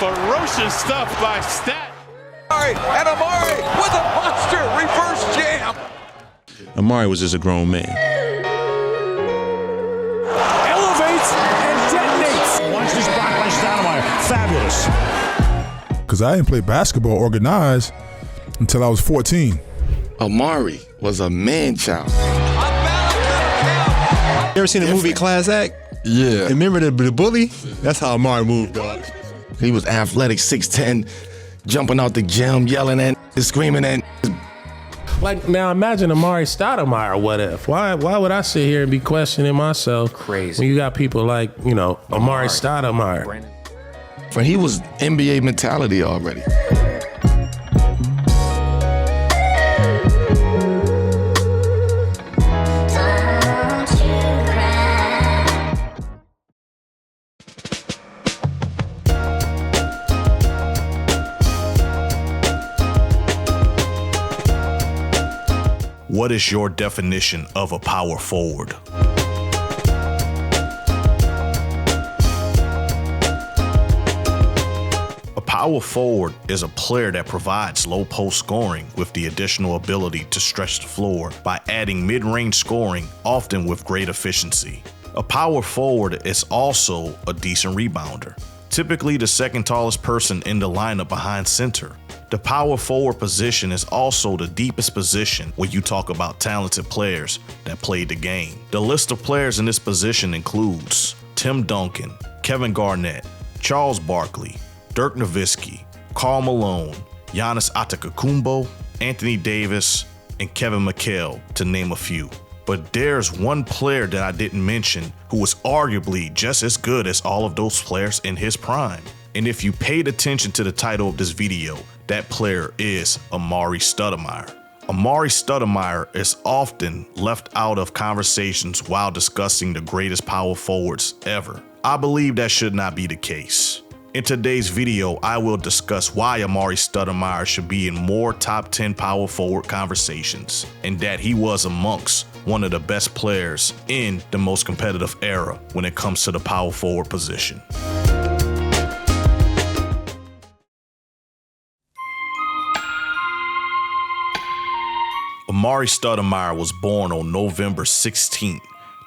ferocious stuff by Stat. And Amar'e with a monster reverse jam. Amar'e was just a grown man. Elevates and detonates. Watch this block by Stoudemire. Fabulous. Because I didn't play basketball organized until I was 14. Amar'e was a man-child. You ever seen the movie Class Act? Yeah. Remember the bully? That's how Amar'e moved, dog. He was athletic, 6'10", jumping out the gym, yelling and screaming and. Like, now imagine Amar'e Stoudemire, what if? Why would I sit here and be questioning myself? Crazy. When you got people like, Amar'e Stoudemire. For he was NBA mentality already. What is your definition of a power forward? A power forward is a player that provides low post scoring with the additional ability to stretch the floor by adding mid-range scoring, often with great efficiency. A power forward is also a decent rebounder, typically the second tallest person in the lineup behind center. The power forward position is also the deepest position when you talk about talented players that played the game. The list of players in this position includes Tim Duncan, Kevin Garnett, Charles Barkley, Dirk Nowitzki, Karl Malone, Giannis Antetokounmpo, Anthony Davis, and Kevin McHale, to name a few. But there's one player that I didn't mention who was arguably just as good as all of those players in his prime. And if you paid attention to the title of this video, that player is Amar'e Stoudemire. Amar'e Stoudemire is often left out of conversations while discussing the greatest power forwards ever. I believe that should not be the case. In today's video, I will discuss why Amar'e Stoudemire should be in more top 10 power forward conversations, and that he was amongst one of the best players in the most competitive era when it comes to the power forward position. Amar'e Stoudemire was born on November 16,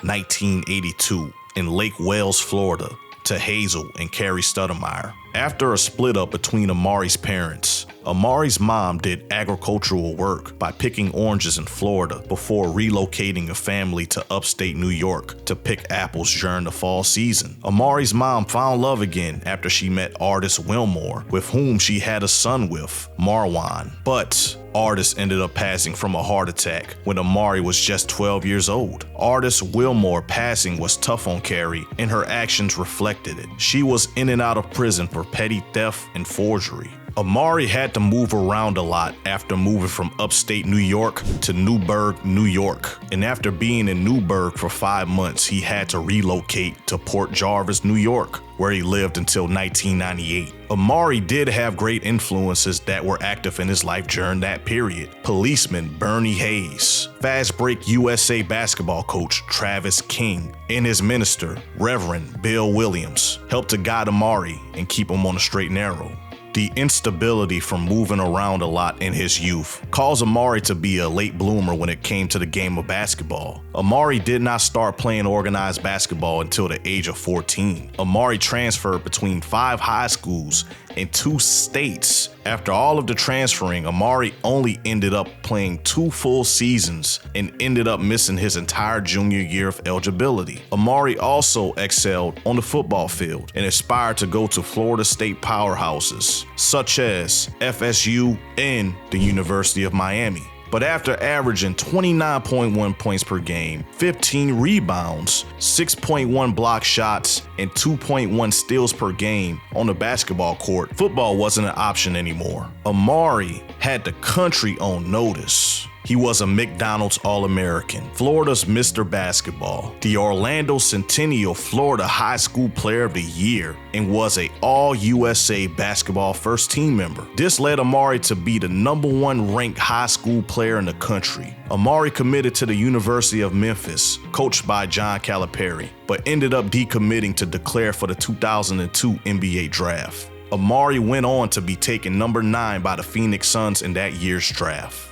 1982 in Lake Wales, Florida, to Hazel and Carrie Stoudemire. After a split up between Amar'e's parents, Amar'e's mom did agricultural work by picking oranges in Florida before relocating a family to upstate New York to pick apples during the fall season. Amar'e's mom found love again after she met artist Wilmore, with whom she had a son with, Marwan. But Artist ended up passing from a heart attack when Amar'e was just 12 years old. Artist Wilmore passing was tough on Carrie, and her actions reflected it. She was in and out of prison for petty theft and forgery. Amar'e had to move around a lot after moving from upstate New York to Newburgh, New York. And after being in Newburgh for 5 months, he had to relocate to Port Jarvis, New York, where he lived until 1998. Amar'e did have great influences that were active in his life during that period. Policeman Bernie Hayes, Fast Break USA basketball coach Travis King, and his minister, Reverend Bill Williams, helped to guide Amar'e and keep him on the straight and narrow. The instability from moving around a lot in his youth caused Amar'e to be a late bloomer when it came to the game of basketball. Amar'e did not start playing organized basketball until the age of 14. Amar'e transferred between 5 high schools and 2 states. After all of the transferring, Amar'e only ended up playing 2 full seasons and ended up missing his entire junior year of eligibility. Amar'e also excelled on the football field and aspired to go to Florida State powerhouses such as FSU and the University of Miami. But after averaging 29.1 points per game, 15 rebounds, 6.1 block shots, and 2.1 steals per game on the basketball court, football wasn't an option anymore. Amar'e had the country on notice. He was a McDonald's All-American, Florida's Mr. Basketball, the Orlando Centennial Florida High School Player of the Year, and was a All-USA Basketball First Team member. This led Amar'e to be the #1 ranked high school player in the country. Amar'e committed to the University of Memphis, coached by John Calipari, but ended up decommitting to declare for the 2002 NBA draft. Amar'e went on to be taken number 9 by the Phoenix Suns in that year's draft.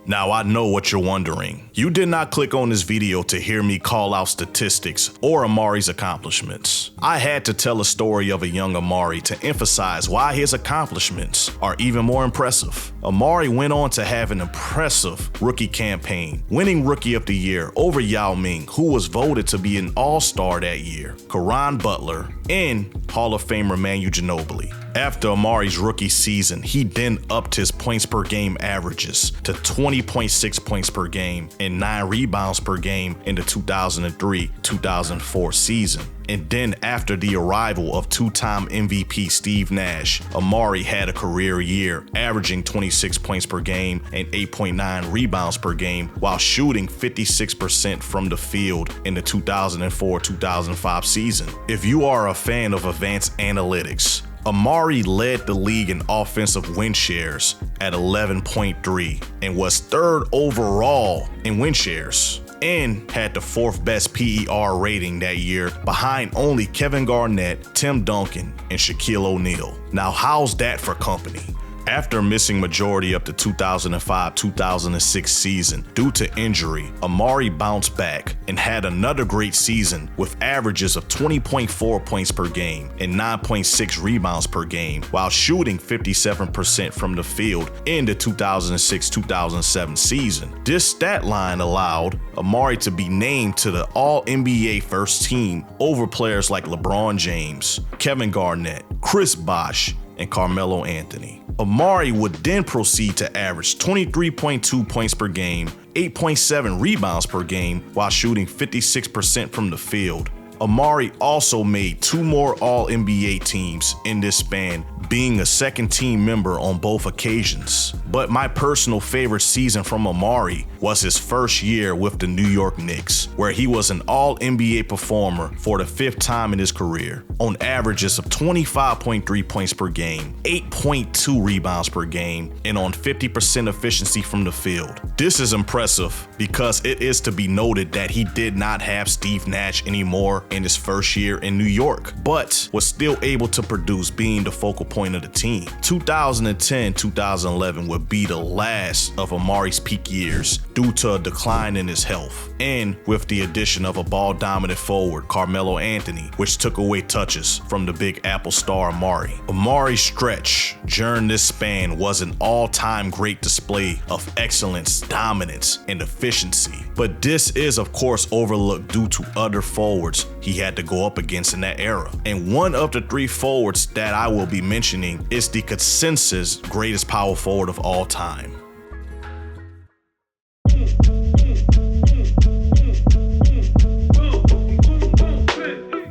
Now I know what you're wondering. You did not click on this video to hear me call out statistics or Amar'e's accomplishments. I had to tell a story of a young Amar'e to emphasize why his accomplishments are even more impressive. Amar'e went on to have an impressive rookie campaign, winning Rookie of the Year over Yao Ming, who was voted to be an All-Star that year, Caron Butler, and Hall of Famer Manu Ginobili. After Amar'e's rookie season, he then upped his points per game averages to 20.6 points per game and 9 rebounds per game in the 2003-2004 season. And then after the arrival of two-time MVP Steve Nash, Amar'e had a career year, averaging 26 points per game and 8.9 rebounds per game while shooting 56% from the field in the 2004-2005 season. If you are a fan of advanced analytics, Amar'e led the league in offensive win shares at 11.3 and was 3rd overall in win shares, and had the 4th best PER rating that year behind only Kevin Garnett, Tim Duncan, and Shaquille O'Neal. Now how's that for company? After missing majority of the 2005-2006 season due to injury, Amar'e bounced back and had another great season with averages of 20.4 points per game and 9.6 rebounds per game while shooting 57% from the field in the 2006-2007 season. This stat line allowed Amar'e to be named to the All-NBA first team over players like LeBron James, Kevin Garnett, Chris Bosh, and Carmelo Anthony. Amar'e would then proceed to average 23.2 points per game, 8.7 rebounds per game, while shooting 56% from the field. Amar'e also made 2 more All-NBA teams in this span, being a second team member on both occasions. But my personal favorite season from Amar'e was his first year with the New York Knicks, where he was an All-NBA performer for the 5th time in his career, on averages of 25.3 points per game, 8.2 rebounds per game, and on 50% efficiency from the field. This is impressive because it is to be noted that he did not have Steve Nash anymore in his first year in New York, but was still able to produce, being the focal point of the team. 2010-2011 would be the last of Amar'e's peak years due to a decline in his health, and with the addition of a ball-dominant forward, Carmelo Anthony, which took away touches from the Big Apple star Amar'e. Amar'e's stretch during this span was an all-time great display of excellence, dominance, and efficiency, but this is of course overlooked due to other forwards he had to go up against in that era. And one of the 3 forwards that I will be mentioning is the consensus greatest power forward of all time.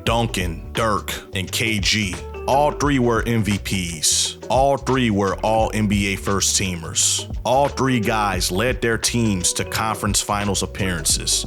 Duncan, Dirk, and KG. All 3 were MVPs. All 3 were All-NBA first teamers. All 3 guys led their teams to conference finals appearances,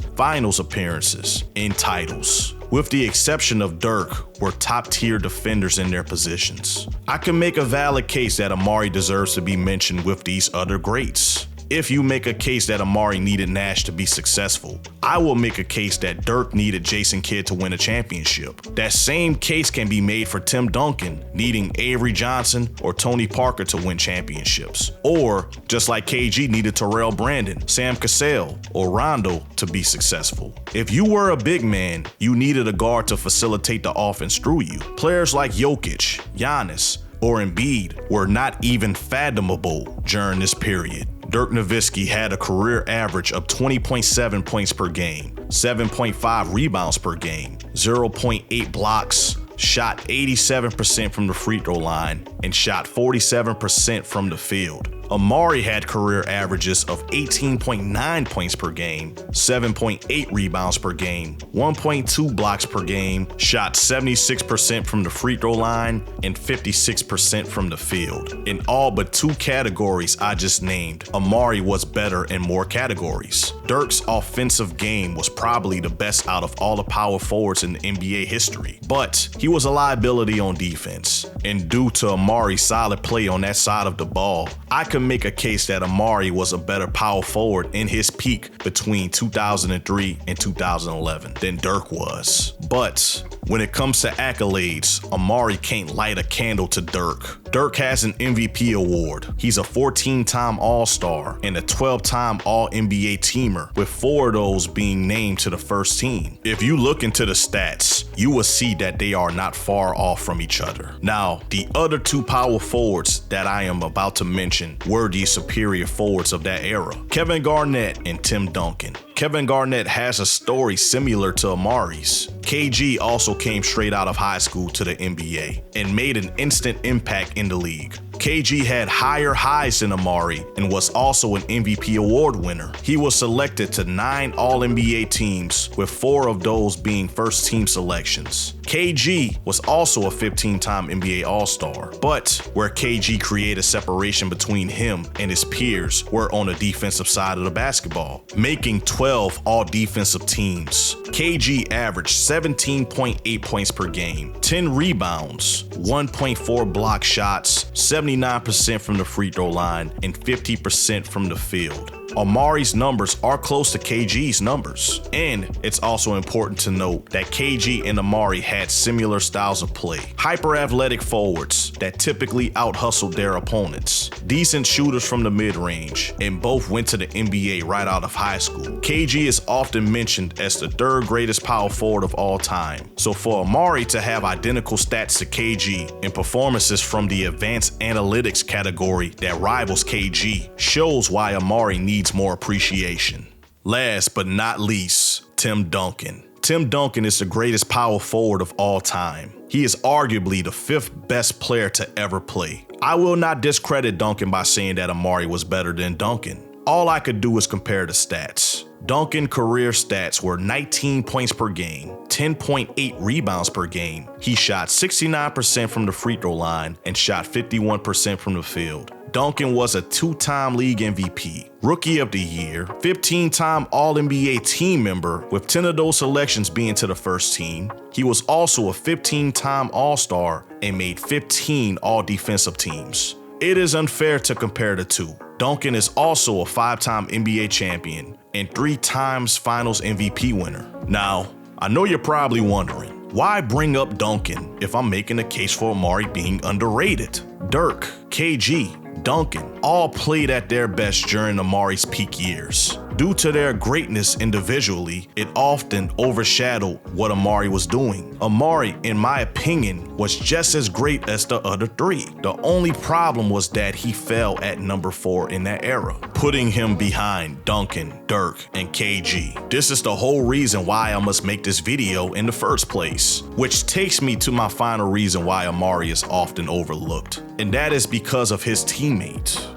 and titles. With the exception of Dirk, were top-tier defenders in their positions. I can make a valid case that Amar'e deserves to be mentioned with these other greats. If you make a case that Amar'e needed Nash to be successful, I will make a case that Dirk needed Jason Kidd to win a championship. That same case can be made for Tim Duncan needing Avery Johnson or Tony Parker to win championships. Or, just like KG needed Terrell Brandon, Sam Cassell, or Rondo to be successful. If you were a big man, you needed a guard to facilitate the offense through you. Players like Jokic, Giannis, or Embiid were not even fathomable during this period. Dirk Nowitzki had a career average of 20.7 points per game, 7.5 rebounds per game, 0.8 blocks, shot 87% from the free throw line, and shot 47% from the field. Amar'e had career averages of 18.9 points per game, 7.8 rebounds per game, 1.2 blocks per game, shot 76% from the free throw line, and 56% from the field. In all but 2 categories I just named, Amar'e was better in more categories. Dirk's offensive game was probably the best out of all the power forwards in the NBA history, but he was a liability on defense, and due to Amar'e's solid play on that side of the ball, I can make a case that Amar'e was a better power forward in his peak between 2003 and 2011 than Dirk was. But when it comes to accolades, Amar'e can't light a candle to Dirk. Dirk has an MVP award. He's a 14-time All-Star and a 12-time All-NBA teamer, with 4 of those being named to the first team. If you look into the stats, you will see that they are not far off from each other. Now, the other 2 power forwards that I am about to mention were the superior forwards of that era, Kevin Garnett and Tim Duncan. Kevin Garnett has a story similar to Amar'e's. KG also came straight out of high school to the NBA and made an instant impact in the league. KG had higher highs than Amar'e and was also an MVP award winner. He was selected to 9 All-NBA teams, with 4 of those being first-team selections. KG was also a 15-time NBA All-Star, but where KG created separation between him and his peers were on the defensive side of the basketball, making 12 all-defensive teams. KG averaged 17.8 points per game, 10 rebounds, 1.4 block shots, 79% from the free throw line, and 50% from the field. Amar'e's numbers are close to KG's numbers, and it's also important to note that KG and Amar'e had similar styles of play. Hyper-athletic forwards that typically out-hustled their opponents, decent shooters from the mid-range, and both went to the NBA right out of high school. KG is often mentioned as the 3rd greatest power forward of all time, so for Amar'e to have identical stats to KG and performances from the advanced analytics category that rivals KG shows why Amar'e needs more appreciation. Last but not least, Tim Duncan. Tim Duncan is the greatest power forward of all time. He is arguably the 5th best player to ever play. I will not discredit Duncan by saying that Amar'e was better than Duncan. All I could do is compare the stats. Duncan career stats were 19 points per game, 10.8 rebounds per game. He shot 69% from the free throw line and shot 51% from the field. Duncan was a 2-time league MVP, Rookie of the Year, 15-time All-NBA team member, with 10 of those selections being to the first team. He was also a 15-time All-Star and made 15 All-Defensive teams. It is unfair to compare the two. Duncan is also a 5-time NBA champion and 3 times Finals MVP winner. Now, I know you're probably wondering, why bring up Duncan if I'm making a case for Amar'e being underrated? Dirk, KG, Duncan all played at their best during Amar'e's peak years. Due to their greatness individually, it often overshadowed what Amar'e was doing. Amar'e, in my opinion, was just as great as the other 3. The only problem was that he fell at number 4 in that era, putting him behind Duncan, Dirk, and KG. This is the whole reason why I must make this video in the first place, which takes me to my final reason why Amar'e is often overlooked, and that is because of his teammate.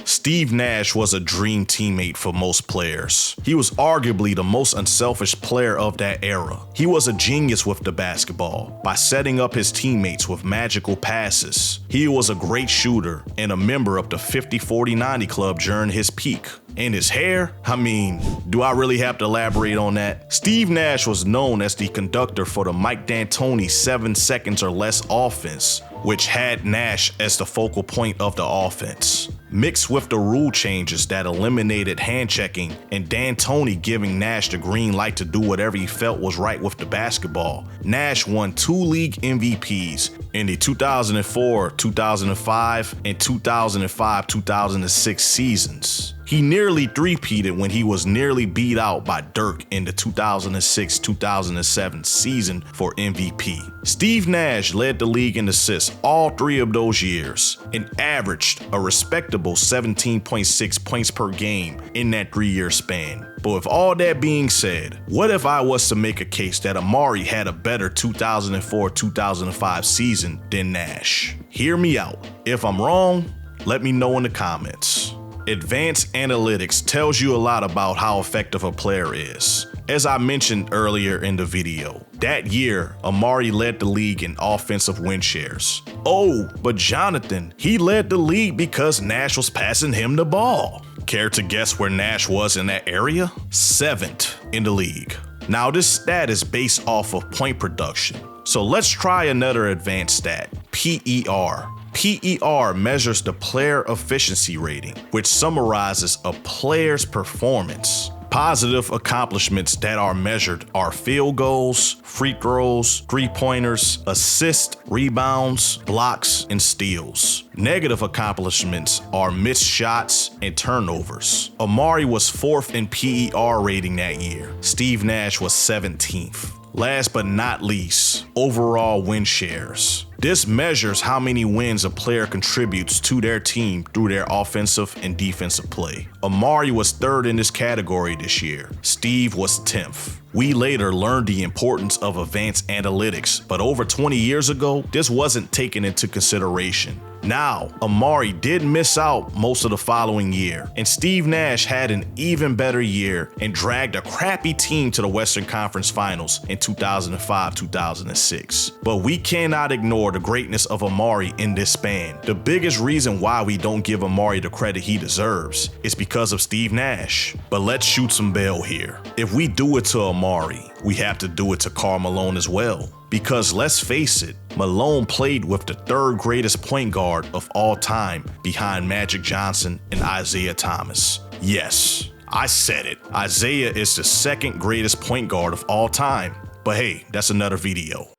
Steve Nash was a dream teammate for most players. He was arguably the most unselfish player of that era. He was a genius with the basketball by setting up his teammates with magical passes. He was a great shooter and a member of the 50-40-90 club during his peak. And his hair? I mean, do I really have to elaborate on that? Steve Nash was known as the conductor for the Mike D'Antoni 7 seconds or less offense, which had Nash as the focal point of the offense. Mixed with the rule changes that eliminated hand checking and D'Antoni giving Nash the green light to do whatever he felt was right with the basketball, Nash won 2 league MVPs in the 2004-2005 and 2005-2006 seasons. He nearly three-peated when he was nearly beat out by Dirk in the 2006-2007 season for MVP. Steve Nash led the league in assists all 3 of those years and averaged a respectable 17.6 points per game in that 3-year span. But with all that being said, what if I was to make a case that Amar'e had a better 2004-2005 season than Nash? Hear me out. If I'm wrong, let me know in the comments. Advanced analytics tells you a lot about how effective a player is. As I mentioned earlier in the video, that year, Amar'e led the league in offensive win shares. Oh, but Jonathan, he led the league because Nash was passing him the ball. Care to guess where Nash was in that area? 7th in the league. Now this stat is based off of point production. So let's try another advanced stat, PER. PER measures the player efficiency rating, which summarizes a player's performance. Positive accomplishments that are measured are field goals, free throws, three-pointers, assists, rebounds, blocks, and steals. Negative accomplishments are missed shots and turnovers. Amar'e was 4th in PER rating that year. Steve Nash was 17th. Last but not least, overall win shares. This measures how many wins a player contributes to their team through their offensive and defensive play. Amar'e was 3rd in this category this year. Steve was 10th. We later learned the importance of advanced analytics, but over 20 years ago, this wasn't taken into consideration. Now, Amar'e did miss out most of the following year, and Steve Nash had an even better year and dragged a crappy team to the Western Conference Finals in 2005-2006. But we cannot ignore the greatness of Amar'e in this span. The biggest reason why we don't give Amar'e the credit he deserves is because of Steve Nash. But let's shoot some bail here. If we do it to Amar'e, we have to do it to Karl Malone as well. Because let's face it, Malone played with the 3rd greatest point guard of all time behind Magic Johnson and Isaiah Thomas. Yes, I said it. Isaiah is the 2nd greatest point guard of all time. But hey, that's another video.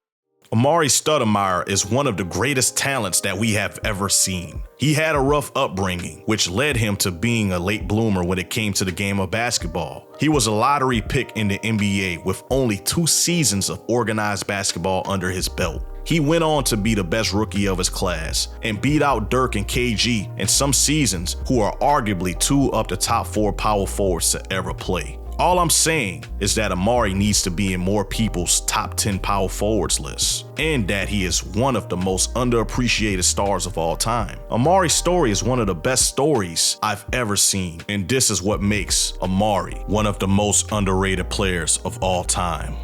Amar'e Stoudemire is one of the greatest talents that we have ever seen. He had a rough upbringing, which led him to being a late bloomer when it came to the game of basketball. He was a lottery pick in the NBA with only 2 seasons of organized basketball under his belt. He went on to be the best rookie of his class and beat out Dirk and KG in some seasons, who are arguably 2 of the top 4 power forwards to ever play. All I'm saying is that Amar'e needs to be in more people's top 10 power forwards lists, and that he is one of the most underappreciated stars of all time. Amar'e's story is one of the best stories I've ever seen, and this is what makes Amar'e one of the most underrated players of all time.